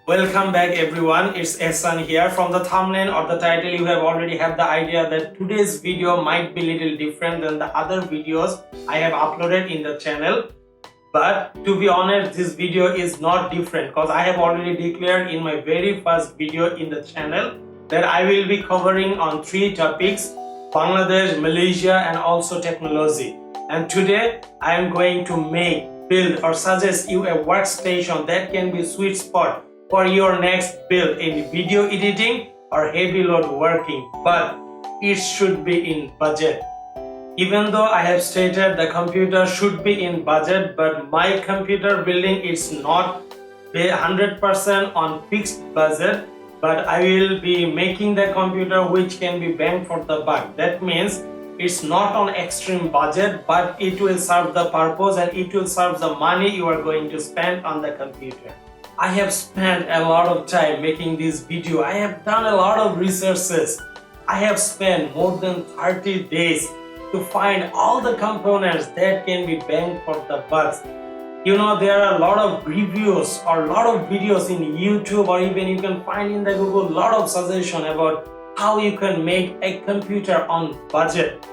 Welcome back everyone, it's Ehsan here. From the thumbnail or the title you have already have the idea that today's video might be little different than the other videos I have uploaded in the channel. But to be honest, this video is not different because I have already declared in my very first video in the channel that I will be covering on 3 topics: Bangladesh, Malaysia and also technology. And today I am going to build or suggest you a workstation that can be sweet spot for your next build in video editing or heavy load working, but it should be in budget. Even though I have stated the computer should be in budget, but my computer building is not 100% on fixed budget, but I will be making the computer which can be bang for the buck. That means it's not on extreme budget, but it will serve the purpose and it will serve the money you are going to spend on the computer. I have spent a lot of time making this video. I have done a lot of researches. I have spent more than 30 days to find all the components that can be bang for the bucks. You know, there are a lot of reviews or a lot of videos in YouTube, or even you can find in the Google a lot of suggestion about how you can make a computer on budget.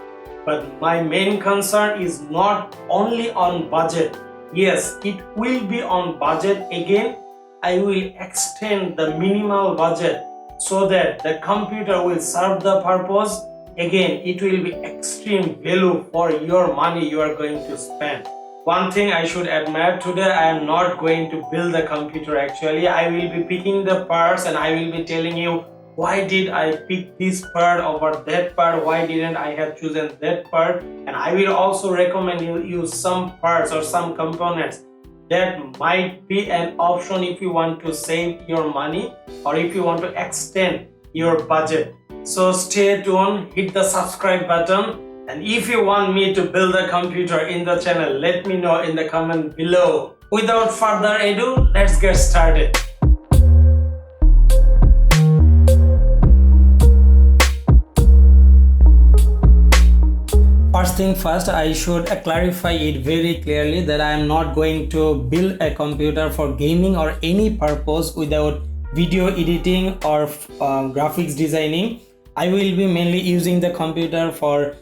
But my main concern is not only on budget. Yes, it will be on budget. Again, I will extend the minimal budget so that the computer will serve the purpose. Again, it will be extreme value for your money you are going to spend. One thing I should admit, today I am not going to build the computer. Actually, I will be picking the parts and I will be telling you why did I pick this part over that part, why didn't I have chosen that part, and I will also recommend you use some parts or some components that might be an option if you want to save your money or if you want to extend your budget. So stay tuned, hit the subscribe button, and if you want me to build a computer in the channel, let me know in the comment below. Without further ado, let's get started. First thing first, I should clarify it very clearly that I am not going to build a computer for gaming or any purpose without video editing or graphics designing. I will be mainly using the computer for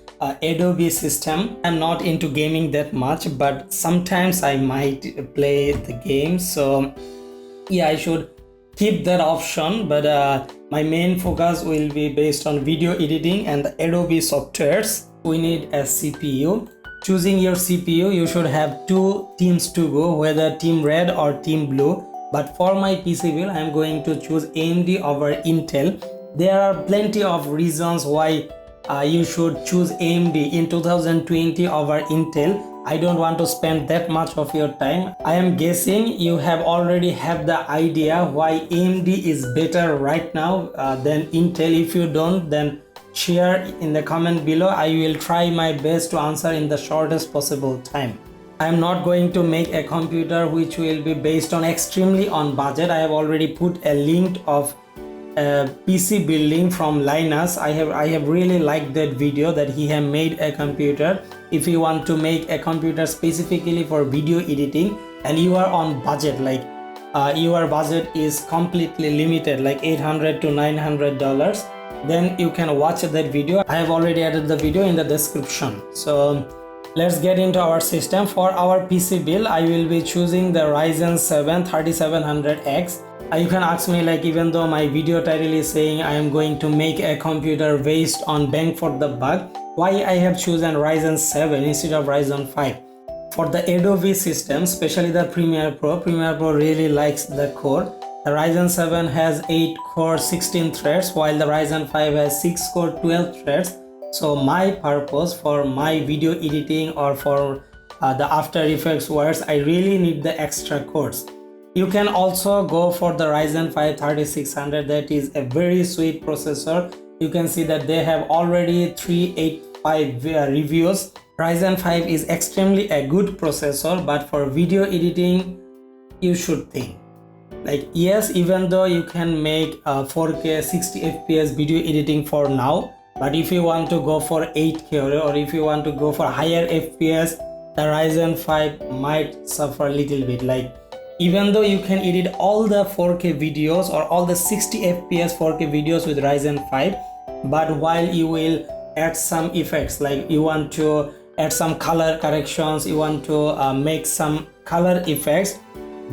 Adobe system. I'm not into gaming that much, but sometimes I might play the game. So yeah, I should keep that option, but my main focus will be based on video editing and the Adobe softwares. We need a CPU. Choosing your CPU, you should have 2 teams to go, whether team red or team blue. But for my PC build, I am going to choose AMD over Intel. There are plenty of reasons why you should choose AMD in 2020 over Intel. I don't want to spend that much of your time. I am guessing you have already have the idea why AMD is better right now than Intel. If you don't, then share in the comment below. I will try my best to answer in the shortest possible time. I am not going to make a computer which will be based on extremely on budget. I have already put a link of PC building from Linus. I have really liked that video that he have made a computer. If you want to make a computer specifically for video editing and you are on budget, like your budget is completely limited, like $800 to $900, then you can watch that video. I have already added the video in the description. So let's get into our system. For our PC build, I will be choosing the Ryzen 7 3700X. You can ask me, like, even though my video title is saying I am going to make a computer based on bang for the buck, why I have chosen Ryzen 7 instead of Ryzen 5. For the Adobe system, especially the Premiere Pro really likes the core. The Ryzen 7 has 8 core 16 threads, while the Ryzen 5 has 6 core 12 threads. So my purpose for my video editing or for the After Effects works, I really need the extra cores. You can also go for the Ryzen 5 3600. That is a very sweet processor. You can see that they have already 385 reviews. Ryzen 5 is extremely a good processor, but for video editing, you should think. Like, yes, even though you can make 4K 60 FPS video editing for now, but if you want to go for 8K or if you want to go for higher FPS, the Ryzen 5 might suffer a little bit. Like, Even though you can edit all the 4K videos or all the 60 fps 4K videos with Ryzen 5, but while you will add some effects, like you want to add some color corrections, you want to make some color effects,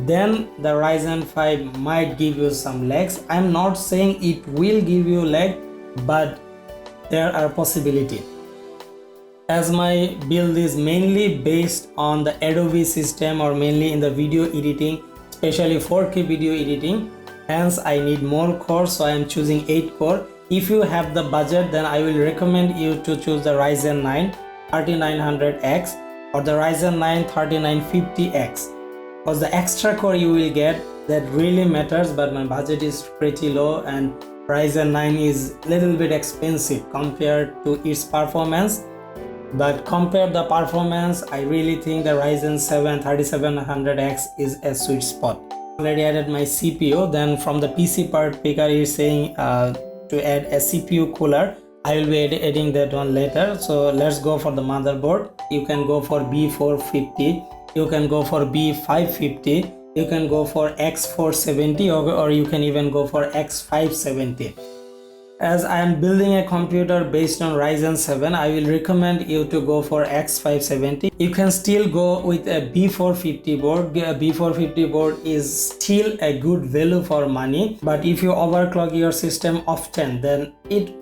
then the Ryzen 5 might give you some lags. I'm not saying it will give you lag, but there are possibilities. As my build is mainly based on the Adobe system, or mainly in the video editing, especially 4K video editing, hence I need more cores, so I am choosing 8 core. If you have the budget, then I will recommend you to choose the Ryzen 9 3900X or the Ryzen 9 3950X, because the extra core you will get, that really matters. But my budget is pretty low and Ryzen 9 is little bit expensive compared to its performance. But compare the performance, I really think the Ryzen 7 3700X is a sweet spot. Already added my CPU. Then from the PC part picker is saying to add a CPU cooler. I will be adding that one later. So let's go for the motherboard. You can go for B450, you can go for B550, you can go for X470, or you can even go for X570. As I am building a computer based on Ryzen 7, I will recommend you to go for X570. You can still go with a B450 board. A B450 board is still a good value for money, but if you overclock your system often, then it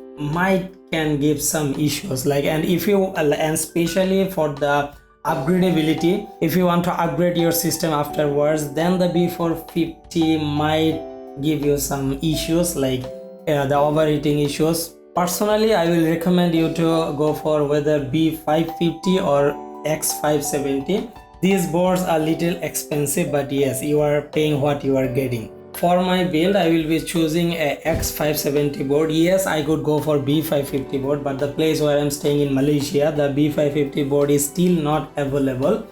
can give some issues. And especially for the upgradability, if you want to upgrade your system afterwards, then the B450 might give you some issues, like the overheating issues. Personally, I will recommend you to go for whether B550 or X570. These boards are little expensive, but yes, you are paying what you are getting. For my build, I will be choosing a X570 board. Yes, I could go for B550 board, but the place where I'm staying in Malaysia, the B550 board is still not available.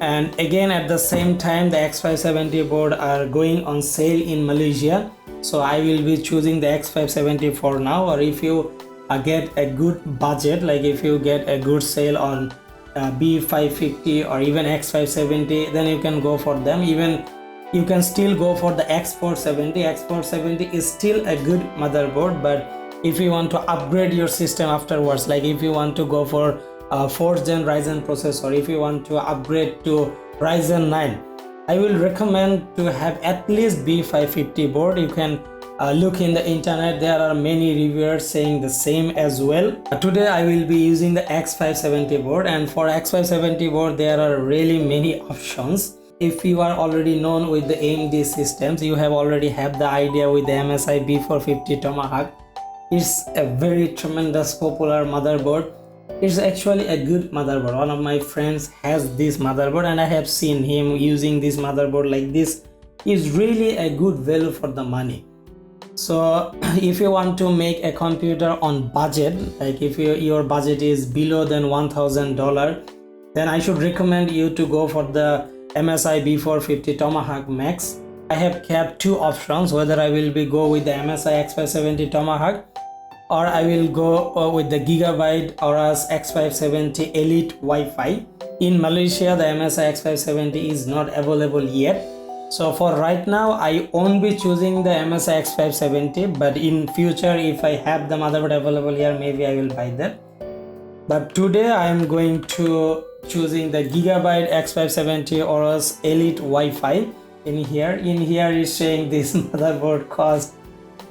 And again, at the same time, the X570 board are going on sale in Malaysia. So I will be choosing the X570 for now. Or if you get a good budget, like if you get a good sale on B550 or even X570, then you can go for them. Even you can still go for the X470. X470 is still a good motherboard, but if you want to upgrade your system afterwards, like if you want to go for 4th gen Ryzen processor, if you want to upgrade to Ryzen 9, I will recommend to have at least B550 board. You can look in the internet, there are many reviewers saying the same as well. Today I will be using the X570 board, and for X570 board there are really many options. If you are already known with the AMD systems, you already have the idea with the MSI B450 Tomahawk. It's a very tremendous popular motherboard. It's actually a good motherboard. One of my friends has this motherboard and I have seen him using this motherboard. Like, this is really a good value for the money. So if you want to make a computer on budget, like if your budget is below than $1,000, then I should recommend you to go for the MSI B450 Tomahawk Max. I have kept two options, whether I will go with the MSI X570 Tomahawk or I will go with the Gigabyte Aorus X570 Elite Wi-Fi. In Malaysia, the MSI X570 is not available yet. So for right now, I won't be choosing the MSI X570, but in future, if I have the motherboard available here, maybe I will buy that. But today I am going to choosing the Gigabyte X570 Aorus Elite Wi-Fi. In here is saying this motherboard cost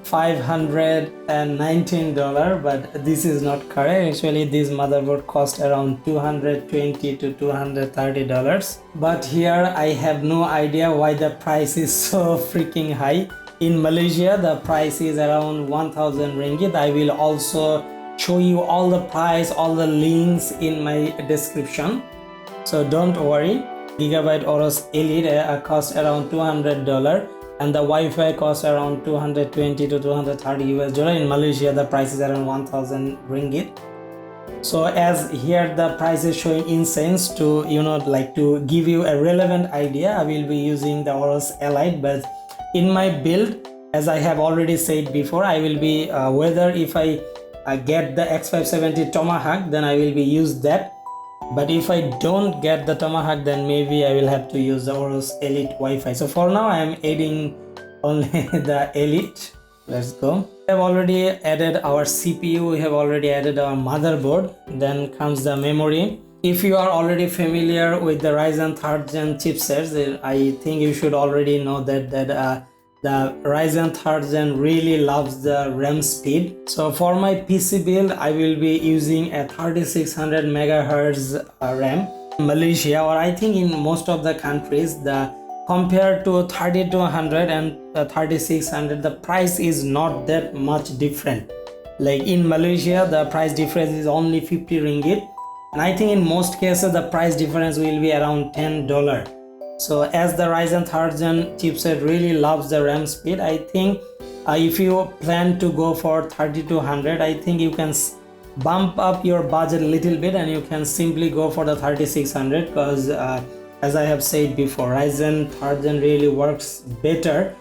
$519, but this is not correct. Actually, this motherboard cost around $220 to $230. But here I have no idea why the price is so freaking high. In Malaysia, the price is around 1,000 ringgit. I will also show you all the price, all the links in my description, so don't worry. Gigabyte Aorus Elite cost around $200, and the Wi-Fi costs around 220 to 230 US dollar. In Malaysia, the price is around 1,000 ringgit. So as here the price is showing in cents, to like to give you a relevant idea, I will be using the Aorus Elite. But in my build, as I have already said before, I will be whether if I get the X570 Tomahawk, then I will be use that. But if I don't get the Tomahawk, then maybe I will have to use the Aorus Elite Wi-Fi. So for now I am adding only the Elite. Let's go. We have already added our CPU, we have already added our motherboard, then comes the memory. If you are already familiar with the Ryzen 3rd Gen chipsets, I think you should already know that the Ryzen 3rd Gen really loves the RAM speed. So for my PC build, I will be using a 3600 megahertz RAM. In Malaysia, or I think in most of the countries, the compared to 3200 and 3600, the price is not that much different. Like in Malaysia, the price difference is only 50 ringgit, and I think in most cases the price difference will be around $10. So as the Ryzen 3rd Gen chipset really loves the RAM speed, I think if you plan to go for 3200, I think you can bump up your budget a little bit and you can simply go for the 3600, because as I have said before, Ryzen 3rd Gen really works better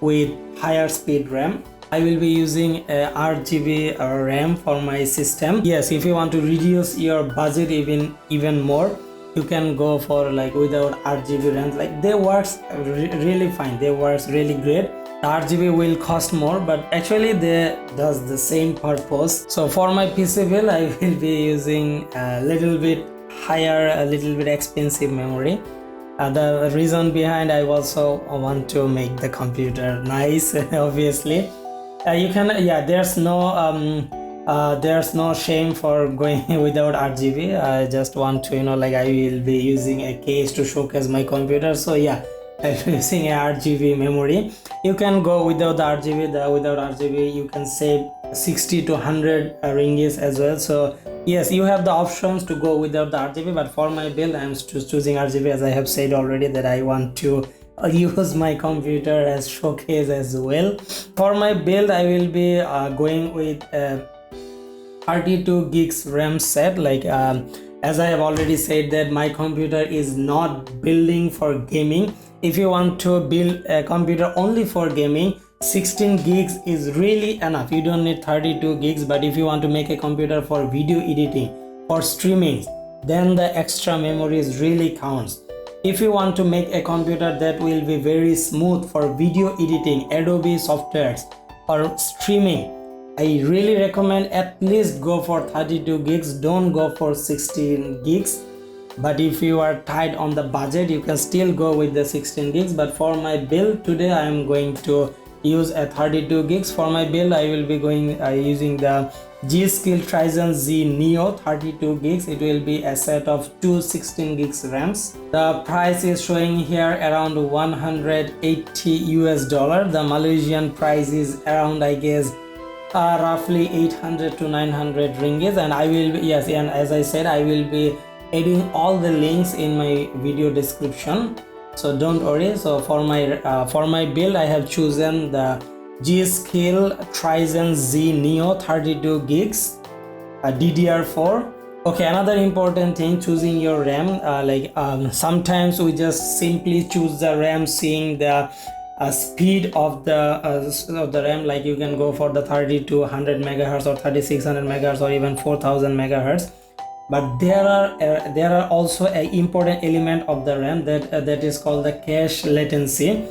with higher speed RAM. I will be using a RGB RAM for my system. Yes, if you want to reduce your budget even more, you can go for like without RGB RAM. Like they works really fine, they works really great. The RGB will cost more, but actually they does the same purpose. So for my PC build, I will be using a little bit higher, a little bit expensive memory. The reason behind, I also want to make the computer nice. Obviously you can, there's no shame for going without RGB. I just want to, like I will be using a case to showcase my computer. So yeah, I'm using a RGB memory. You can go without the RGB. Without RGB you can save 60 to 100 ringgit as well. So yes, you have the options to go without the RGB, but for my build I'm choosing RGB, as I have said already that I want to use my computer as showcase as well. For my build, I will be going with 32 gigs RAM set. Like as I have already said that my computer is not building for gaming. If you want to build a computer only for gaming, 16 gigs is really enough. You don't need 32 gigs. But if you want to make a computer for video editing, for streaming, then the extra memories really counts. If you want to make a computer that will be very smooth for video editing, Adobe softwares or streaming, I really recommend at least go for 32 gigs. Don't go for 16 gigs. But if you are tight on the budget, you can still go with the 16 gigs. But for my build today, I am going to use a 32 gigs. For my build, I will be using the G.Skill Tryzen Z Neo 32 gigs. It will be a set of two 16 gigs RAMs. The price is showing here around 180 US dollar. The Malaysian price is around, I guess, roughly 800 to 900 ringgit. And I will be, yes, and as I said, I will be adding all the links in my video description, so don't worry. So for my build, I have chosen the G.Skill Tryzen Z Neo 32 gigs DDR4. Okay, another important thing, choosing your RAM. Sometimes we just simply choose the RAM seeing the speed of the RAM. Like you can go for the 3200 megahertz or 3600 megahertz or even 4000 megahertz. But there are also an important element of the RAM that is called the cache latency.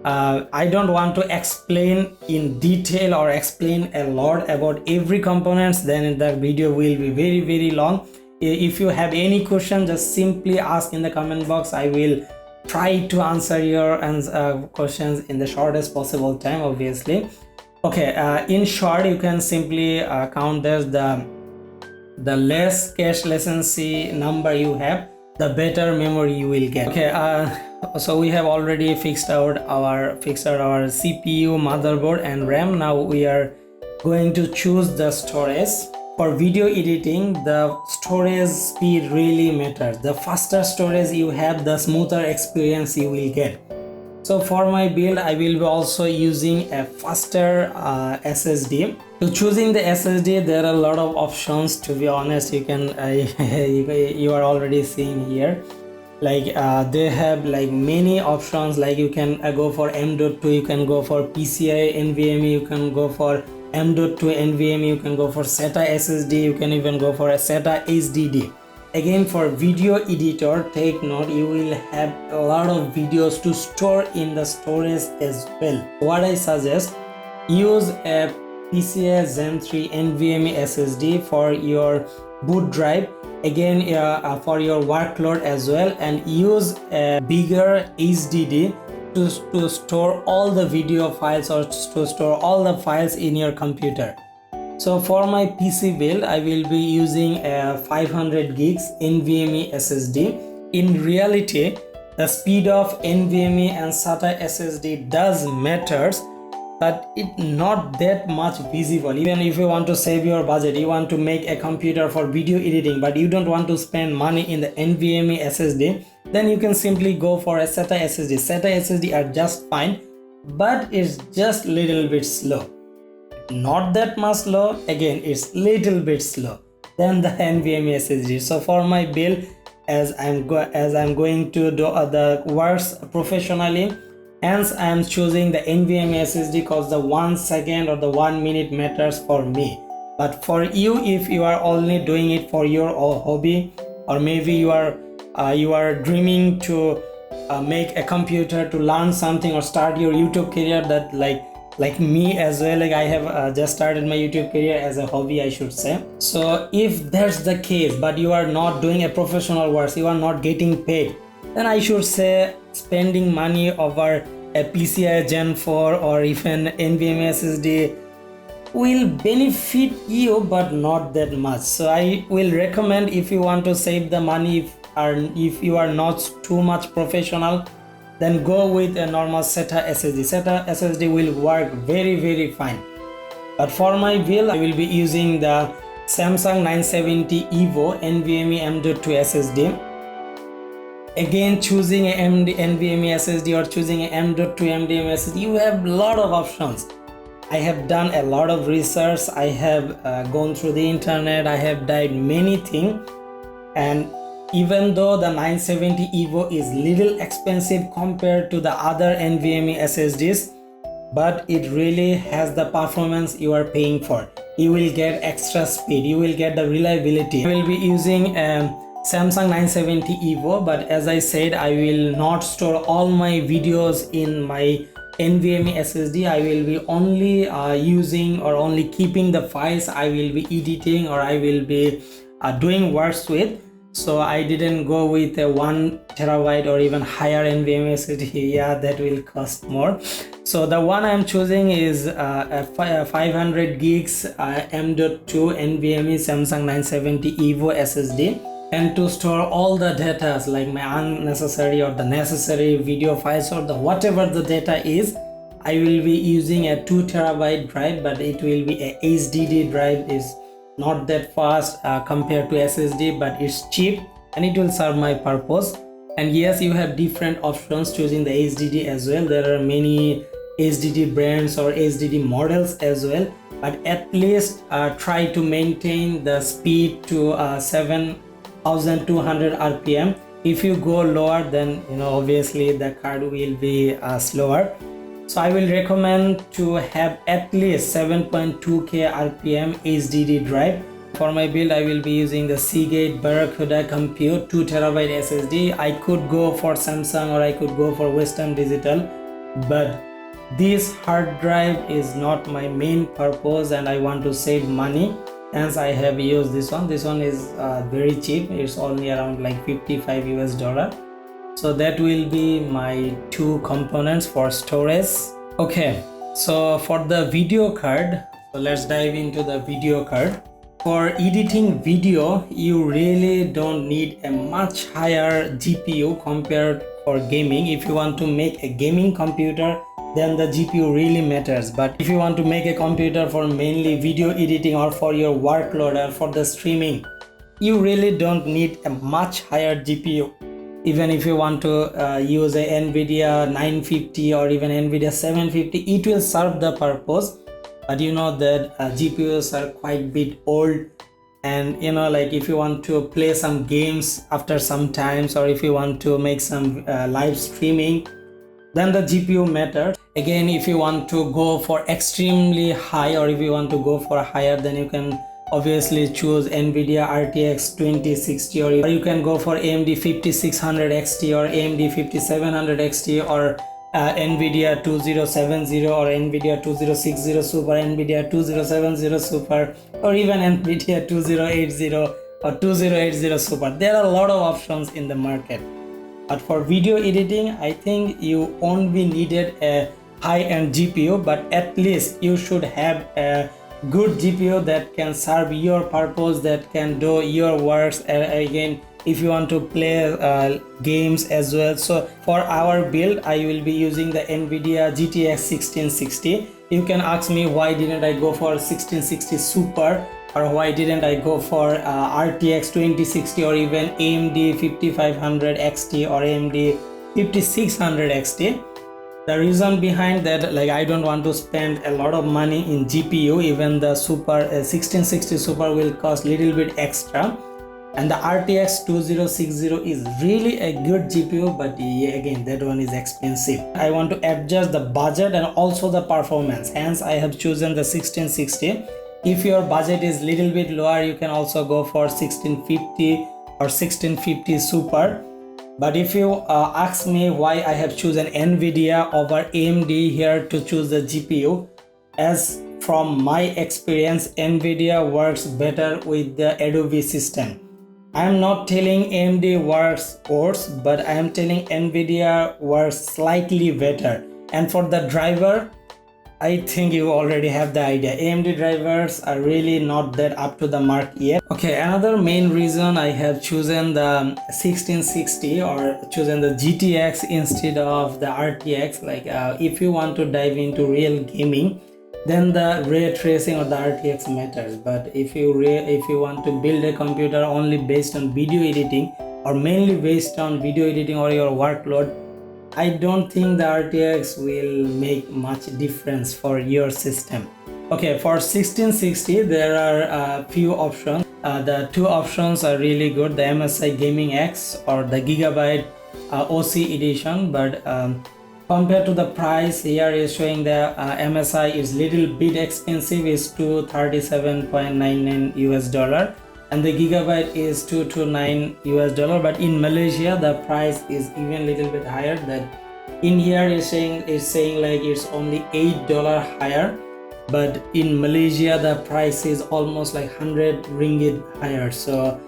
I don't want to explain in detail or explain a lot about every components, then the video will be very, very long. If you have any question, just simply ask in the comment box. I will try to answer your questions in the shortest possible time, obviously. Okay, in short, you can simply count as the less cache latency number you have, the better memory you will get. Okay, so we have already fixed out our CPU, motherboard and RAM. Now we are going to choose the storage. For video editing, the storage speed really matters. The faster storage you have, the smoother experience you will get. So for my build, I will be also using a faster SSD. To choosing the SSD, there are a lot of options. To be honest, you can you are already seeing here. Like they have like many options. Like you can go for M.2, you can go for PCI NVMe, you can go for M.2 NVMe, you can go for SATA SSD, you can even go for a SATA HDD. Again, for video editor, take note, you will have a lot of videos to store in the storage as well. What I suggest, use a PCI Gen 3 NVMe SSD for your boot drive, again for your workload as well, and use a bigger HDD to store all the video files or to store all the files in your computer. So for my PC build, I will be using a 500 gigs NVMe SSD. In reality, the speed of NVMe and SATA SSD does matters, but it's not that much visible. Even if you want to save your budget, you want to make a computer for video editing, but you don't want to spend money in the NVMe SSD, then you can simply go for a SATA SSD. SATA SSD are just fine, but it's just little bit slow. Not that much slow, again it's little bit slow than the NVMe SSD. So for my build, as I'm going to do the works professionally, hence I am choosing the NVMe SSD because the 1 second or the 1 minute matters for me. But for you, if you are only doing it for your hobby, or maybe you are dreaming to make a computer to learn something or start your YouTube career, that like me as well, like I have just started my YouTube career as a hobby, I should say. So if that's the case, but you are not doing a professional work, you are not getting paid, then I should say spending money over a PCI Gen 4 or even NVMe SSD will benefit you, but not that much. So I will recommend, if you want to save the money, if you are not too much professional, then go with a normal SATA SSD. SATA SSD will work very fine. But for my build, I will be using the Samsung 970 EVO NVMe M.2 SSD. Again, choosing a NVMe SSD or choosing a M.2 NVMe SSD, you have a lot of options. I have done a lot of research, I have gone through the internet, I have tried many things, and even though the 970 EVO is little expensive compared to the other NVMe SSDs, but it really has the performance you are paying for. You will get extra speed, you will get the reliability. I will be using Samsung 970 EVO, but as I said, I will not store all my videos in my NVMe SSD. I will be only using or only keeping the files I will be editing or I will be doing works with. So I didn't go with a 1 terabyte or even higher NVMe SSD. Yeah, that will cost more. So the one I'm choosing is a 500 gigs M.2 NVMe Samsung 970 EVO SSD. And to store all the data, like my unnecessary or the necessary video files or the whatever the data is, I will be using a 2 terabyte drive, but it will be a HDD drive. Is not that fast compared to SSD, but it's cheap and it will serve my purpose. And yes, you have different options choosing the HDD as well. There are many HDD brands or HDD models as well, but at least try to maintain the speed to 7200 RPM. If you go lower, then obviously the card will be slower. So I will recommend to have at least 7.2K RPM HDD drive. For my build, I will be using the Seagate Barracuda Compute 2 terabyte SSD. I could go for Samsung or I could go for Western Digital, but this hard drive is not my main purpose and I want to save money. Hence I have used this one. This one is very cheap. It's only around like $55 US. So that will be my two components for storage. Okay, so for the video card, so let's dive into the video card. For editing video, you really don't need a much higher GPU compared for gaming. If you want to make a gaming computer, then the GPU really matters. But if you want to make a computer for mainly video editing or for your workload or for the streaming, you really don't need a much higher GPU. Even if you want to use a NVIDIA 950 or even NVIDIA 750, it will serve the purpose. But you know that GPUs are quite bit old, and like if you want to play some games after some times, or if you want to make some live streaming, then the GPU matters. Again, if you want to go for extremely high or if you want to go for higher, then you can obviously choose NVIDIA RTX 2060, or you can go for AMD 5600 XT or AMD 5700 XT, or NVIDIA 2070 or NVIDIA 2060 Super, NVIDIA 2070 Super, or even NVIDIA 2080 or 2080 Super. There are a lot of options in the market. But for video editing, I think you won't be needed a high-end GPU, but at least you should have a good GPU that can serve your purpose, that can do your works. Again, if you want to play games as well. So for our build, I will be using the NVIDIA GTX 1660. You can ask me why didn't I go for 1660 Super, or why didn't I go for RTX 2060 or even AMD 5500 XT or AMD 5600 XT. The reason behind that, like, I don't want to spend a lot of money in GPU. Even the Super 1660 Super will cost little bit extra, and the RTX 2060 is really a good GPU, but again, that one is expensive. I want to adjust the budget and also the performance, hence I have chosen the 1660. If your budget is little bit lower, you can also go for 1650 or 1650 Super. But if you ask me why I have chosen NVIDIA over AMD here to choose the GPU, as from my experience, NVIDIA works better with the Adobe system. I am not telling AMD works worse, but I am telling NVIDIA works slightly better. And for the driver, I think you already have the idea. AMD drivers are really not that up to the mark yet. Okay, another main reason I have chosen the 1660 or chosen the GTX instead of the RTX, like if you want to dive into real gaming, then the ray tracing or the RTX matters. But if you want to build a computer only based on video editing, or mainly based on video editing or your workload, I don't think the RTX will make much difference for your system. Okay, for 1660 there are a few options. The two options are really good, the MSI Gaming X or the Gigabyte OC edition, but compared to the price, here is showing the MSI is little bit expensive, is $237.99 US, and the Gigabyte is $229 US. But in Malaysia the price is even little bit higher. That in here is saying like it's only $8 higher, but in Malaysia the price is almost like 100 ringgit higher. So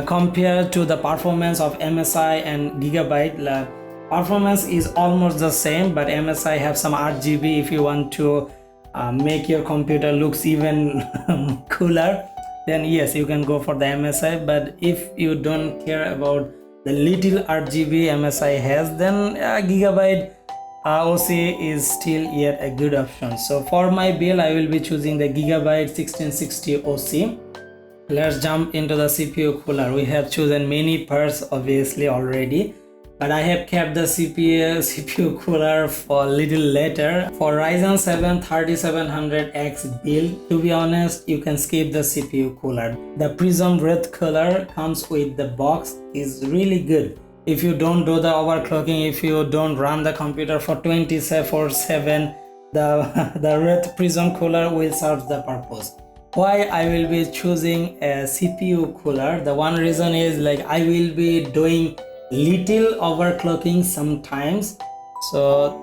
compared to the performance of MSI and Gigabyte, the performance is almost the same, but MSI have some RGB if you want to make your computer looks even cooler, then yes, you can go for the MSI. But if you don't care about the little RGB MSI has, then Gigabyte OC is still yet a good option. So for my build, I will be choosing the Gigabyte 1660 OC. Let's jump into the CPU cooler. We have chosen many parts obviously already, but I have kept the CPU cooler for a little later. For Ryzen 7 3700X build, to be honest, you can skip the CPU cooler. The Prism Red cooler comes with the box is really good. If you don't do the overclocking, if you don't run the computer for 24/7, the Red Prism cooler will serve the purpose. Why I will be choosing a CPU cooler? The one reason is like I will be doing little overclocking sometimes, so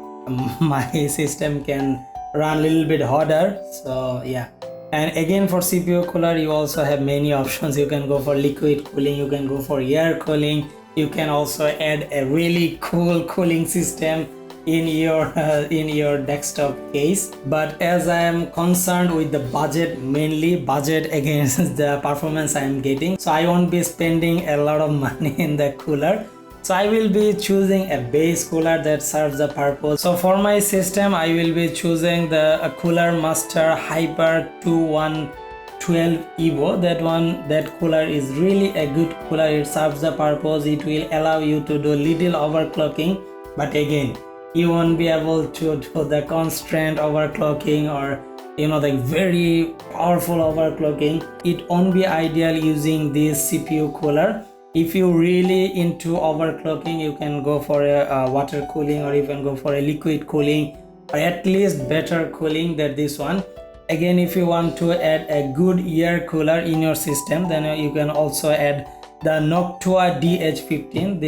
my system can run a little bit hotter. So yeah, and again for CPU cooler you also have many options. You can go for liquid cooling, you can go for air cooling, you can also add a really cool cooling system in your desktop case. But as I am concerned with the budget, mainly budget against the performance I am getting, so I won't be spending a lot of money in the cooler. So I will be choosing a base cooler that serves the purpose. So for my system, I will be choosing the Cooler Master Hyper 2112 Evo. That cooler is really a good cooler. It serves the purpose. It will allow you to do little overclocking, but again, you won't be able to do the constant overclocking or the very powerful overclocking. It won't be ideal using this CPU cooler. If you really into overclocking, you can go for a water cooling, or you can go for a liquid cooling, or at least better cooling than this one. Again, if you want to add a good air cooler in your system, then you can also add the Noctua DH15.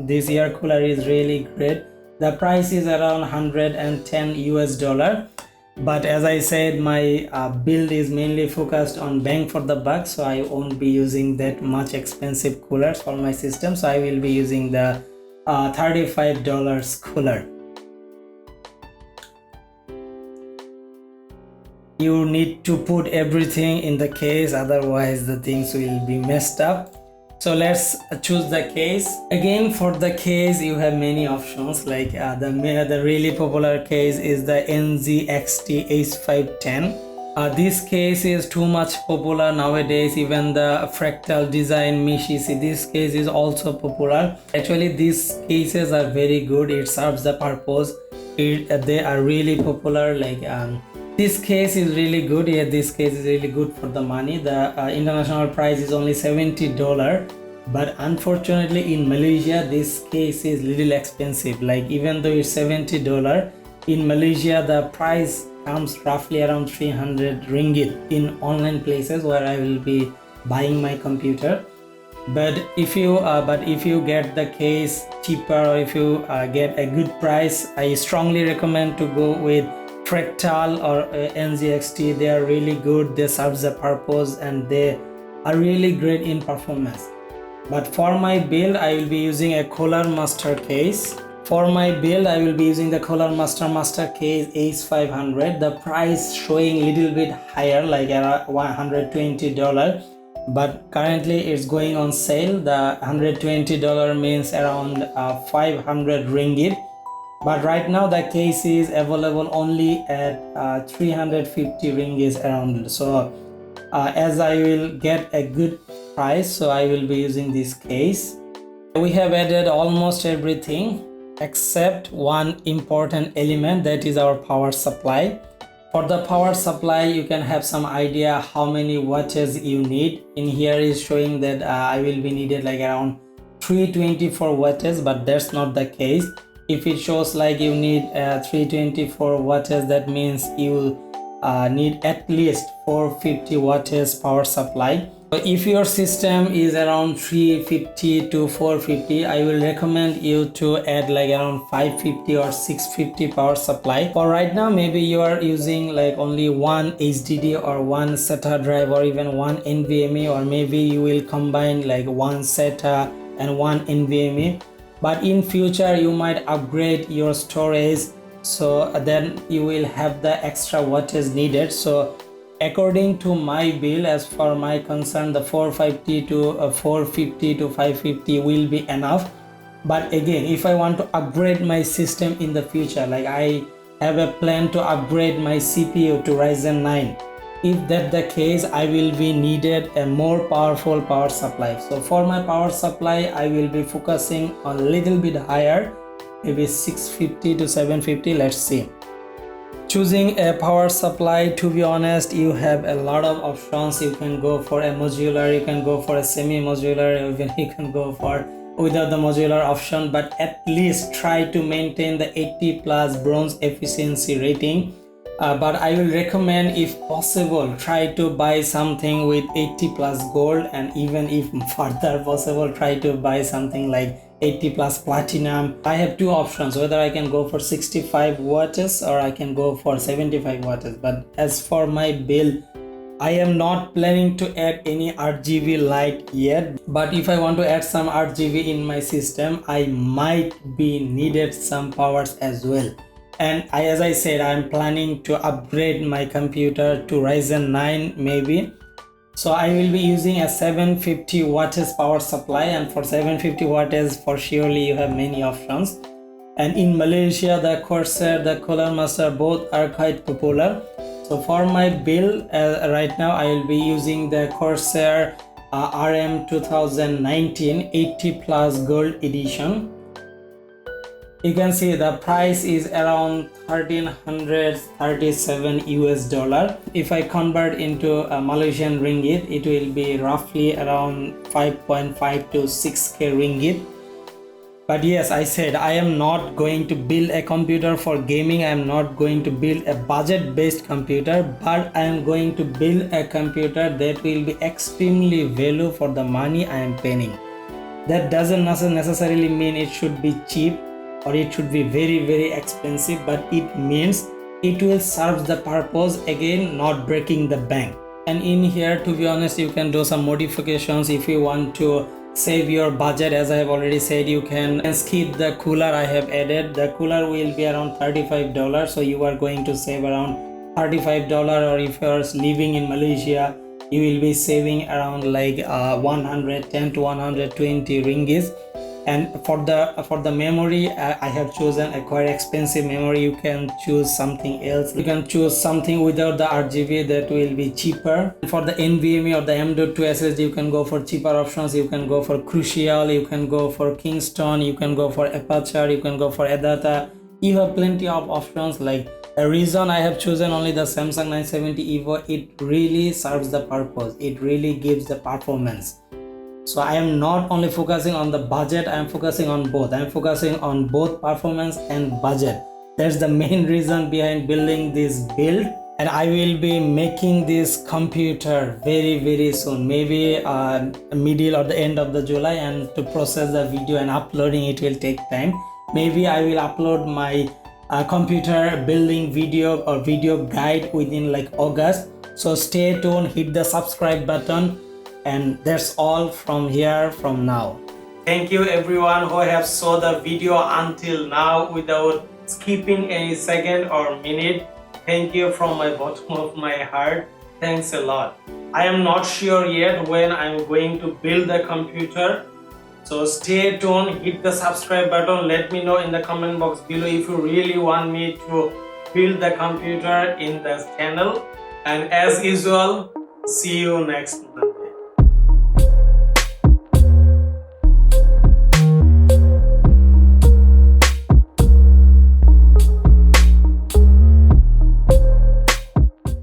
This air cooler is really great. The price is around $110 US, but as I said, my build is mainly focused on bang for the buck, so I won't be using that much expensive coolers for my system. So I will be using the $35 cooler. You need to put everything in the case, otherwise the things will be messed up. So let's choose the case. Again, for the case you have many options, like the really popular case is the NZXT H510. This case is too much popular nowadays. Even the Fractal Design Mishishi, this case is also popular. Actually, these cases are very good. It serves the purpose. They are really popular. Like this case is really good. Yeah, this case is really good for the money. The international price is only $70, but unfortunately in Malaysia this case is little expensive. Like even though it's $70, in Malaysia the price comes roughly around 300 ringgit in online places where I will be buying my computer. But if you get the case cheaper, or if you get a good price, I strongly recommend to go with Fractal or NZXT. They are really good. They serve the purpose and they are really great in performance. But for my build, I will be using a Cooler Master case. For my build, I will be using the Cooler Master case H500. The price showing little bit higher, like around $120, but currently it's going on sale. The $120 means around 500 ringgit. But right now the case is available only at 350 ringgit around. So as I will get a good price, so I will be using this case. We have added almost everything except one important element, that is our power supply. For the power supply, you can have some idea how many wattage you need. In here is showing that I will be needed like around 324 wattage, but that's not the case. If it shows like you need 324 wattage, that means you need at least 450 wattage power supply. So if your system is around 350 to 450, I will recommend you to add like around 550 or 650 power supply. For right now, maybe you are using like only one HDD or one SATA drive or even one NVMe, or maybe you will combine like one SATA and one NVMe. But in future you might upgrade your storage, so then you will have the extra wattage needed. So according to my build, as for my concern, the 450 to 550 will be enough. But again, if I want to upgrade my system in the future, like I have a plan to upgrade my CPU to Ryzen 9, if that's the case, I will be needed a more powerful power supply. So for my power supply, I will be focusing on a little bit higher, maybe 650 to 750. Let's see. Choosing a power supply, to be honest, you have a lot of options. You can go for a modular, you can go for a semi-modular, even you can go for without the modular option, but at least try to maintain the 80 plus bronze efficiency rating. But I will recommend, if possible, try to buy something with 80 plus gold, and even if further possible, try to buy something like 80 plus platinum. I have two options, whether I can go for 65 watts or I can go for 75 watts. But as for my build, I am not planning to add any RGB light yet, but if I want to add some RGB in my system, I might be needed some powers as well. And as I said, I'm planning to upgrade my computer to Ryzen 9 maybe. So I will be using a 750 watts power supply, and for 750 watts for surely you have many options. And in Malaysia, the Corsair, the Cooler Master, both are quite popular. So for my build right now, I will be using the Corsair RM 2019 80 plus gold edition. You can see the price is around $1,337 US. If I convert into Malaysian ringgit, it will be roughly around 5.5 to 6k ringgit. But yes, I said I am not going to build a computer for gaming. I am not going to build a budget based computer, but I am going to build a computer that will be extremely value for the money I am paying. That doesn't necessarily mean it should be cheap or it should be very expensive, but it means it will serve the purpose, again not breaking the bank. And in here, to be honest, you can do some modifications if you want to save your budget. As I have already said, you can skip the cooler I have added. The cooler will be around $35, so you are going to save around $35. Or if you are living in Malaysia, you will be saving around like 110 to 120 ringgit. And for the memory, I have chosen a quite expensive memory. You can choose something else. You can choose something without the RGB that will be cheaper. For the NVMe or the M.2 SSD, you can go for cheaper options. You can go for Crucial, you can go for Kingston, you can go for Apache, you can go for Adata. You have plenty of options. Like the reason I have chosen only the Samsung 970 EVO, it really serves the purpose. It really gives the performance. So I am not only focusing on the budget, I am focusing on both. I am focusing on both performance and budget. That's the main reason behind building this build. And I will be making this computer very soon, maybe middle or the end of the July. And to process the video and uploading, it will take time. Maybe I will upload my computer building video or video guide within like August. So stay tuned, hit the subscribe button. And that's all from here from now. Thank you everyone who have saw the video until now without skipping any second or minute. Thank you from my bottom of my heart. Thanks a lot. I am not sure yet when I'm going to build the computer. So stay tuned, hit the subscribe button. Let me know in the comment box below if you really want me to build the computer in this channel. And as usual, see you next month.